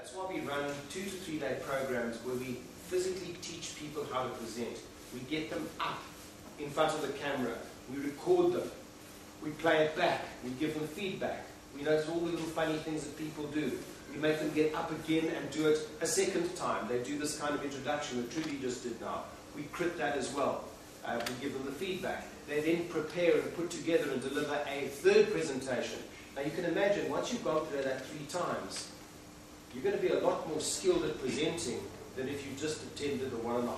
That's why we run 2 to 3 day programs where we physically teach people how to present. We get them up in front of the camera. We record them. We play it back. We give them feedback. We notice all the little funny things that people do. We make them get up again and do it a second time. They do this kind of introduction that Trudy just did now. We crit that as well. We give them the feedback. They then prepare and put together and deliver a third presentation. Now you can imagine, once you've gone through that 3 times, you're going to be a lot more skilled at presenting than if you just attended a 1.5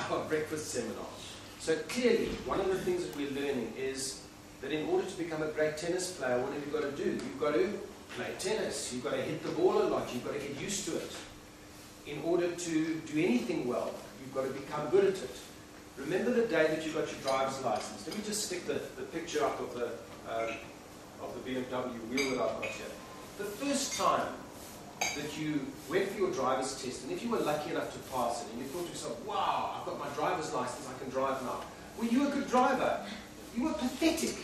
hour breakfast seminar. So clearly, one of the things that we're learning is that in order to become a great tennis player, what have you got to do? You've got to play tennis. You've got to hit the ball a lot. You've got to get used to it. In order to do anything well, you've got to become good at it. Remember the day that you got your driver's license. Let me just stick the picture up of the BMW wheel that I've got here. The first time that you went for your driver's test, and if you were lucky enough to pass it, and you thought to yourself, wow, I've got my driver's license, I can drive now. Well, you were a good driver. You were pathetic.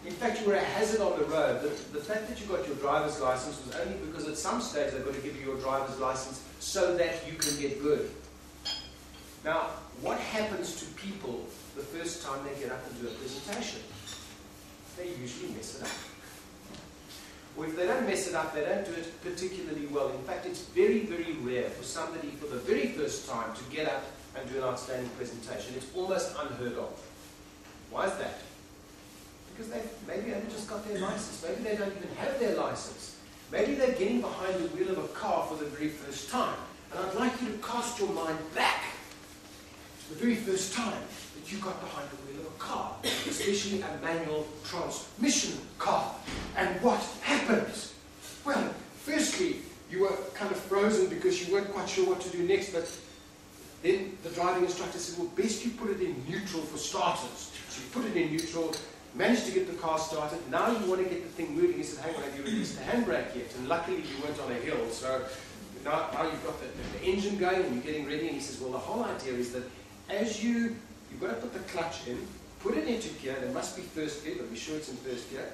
In fact, you were a hazard on the road. The fact that you got your driver's license was only because at some stage they've got to give you your driver's license so that you can get good. Now, what happens to people the first time they get up and do a presentation? They usually mess it up. Or if they don't mess it up, they don't do it particularly well. In fact, it's very, very rare for somebody for the very first time to get up and do an outstanding presentation. It's almost unheard of. Why is that? Because they've maybe only just got their license. Maybe they don't even have their license. Maybe they're getting behind the wheel of a car for the very first time. And I'd like you to cast your mind back to the very first time that you got behind the wheel of a car, especially a manual transmission car. And what happened? Well, firstly, you were kind of frozen because you weren't quite sure what to do next, but then the driving instructor said, well, best you put it in neutral for starters. So you put it in neutral, managed to get the car started. Now you want to get the thing moving. He said, hang on, have you released the handbrake yet? And luckily you weren't on a hill, so now you've got the engine going and you're getting ready. And he says, well, the whole idea is that as you've got to put the clutch in, put it into gear. There must be first gear, but be sure it's in first gear.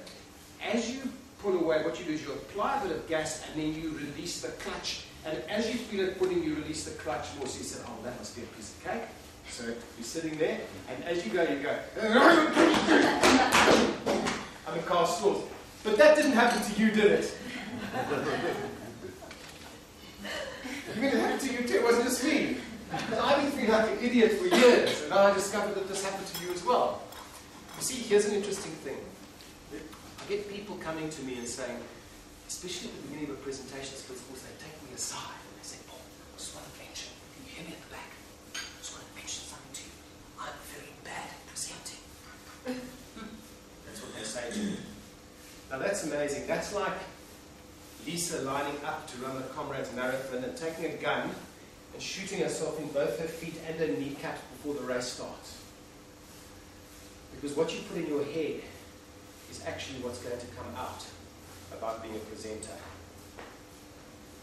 As you pull away, what you do is you apply a bit of gas and then you release the clutch. And as you feel it putting, you release the clutch more. So you said, oh, that must be a piece of cake. So you're sitting there, and as you go, and the car stalls. But that didn't happen to you, did it? You mean it happened to you too? It wasn't just me. Because I've been feeling like an idiot for years, and now I discovered that this happened to you as well. You see, here's an interesting thing. I get people coming to me and saying, especially at the beginning of a presentation, of course, they take me aside and they say, Paul, I just want to mention, can you hear me at the back? I just want to mention something to you. I'm very bad at presenting. That's what they say to me. Now that's amazing. That's like Lisa lining up to run the Comrades Marathon and taking a gun and shooting herself in both her feet and her kneecaps before the race starts. Because what you put in your head is actually what's going to come out about being a presenter.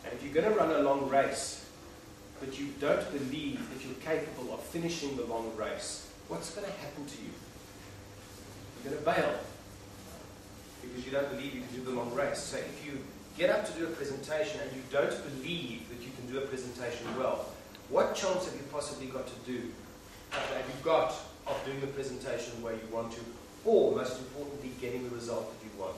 And if you're going to run a long race, but you don't believe that you're capable of finishing the long race, what's going to happen to you? You're going to bail because you don't believe you can do the long race. So if you get up to do a presentation and you don't believe that you can do a presentation well, what chance have you possibly got to do, have you got of doing the presentation the way you want to, or most importantly, getting the result that you want?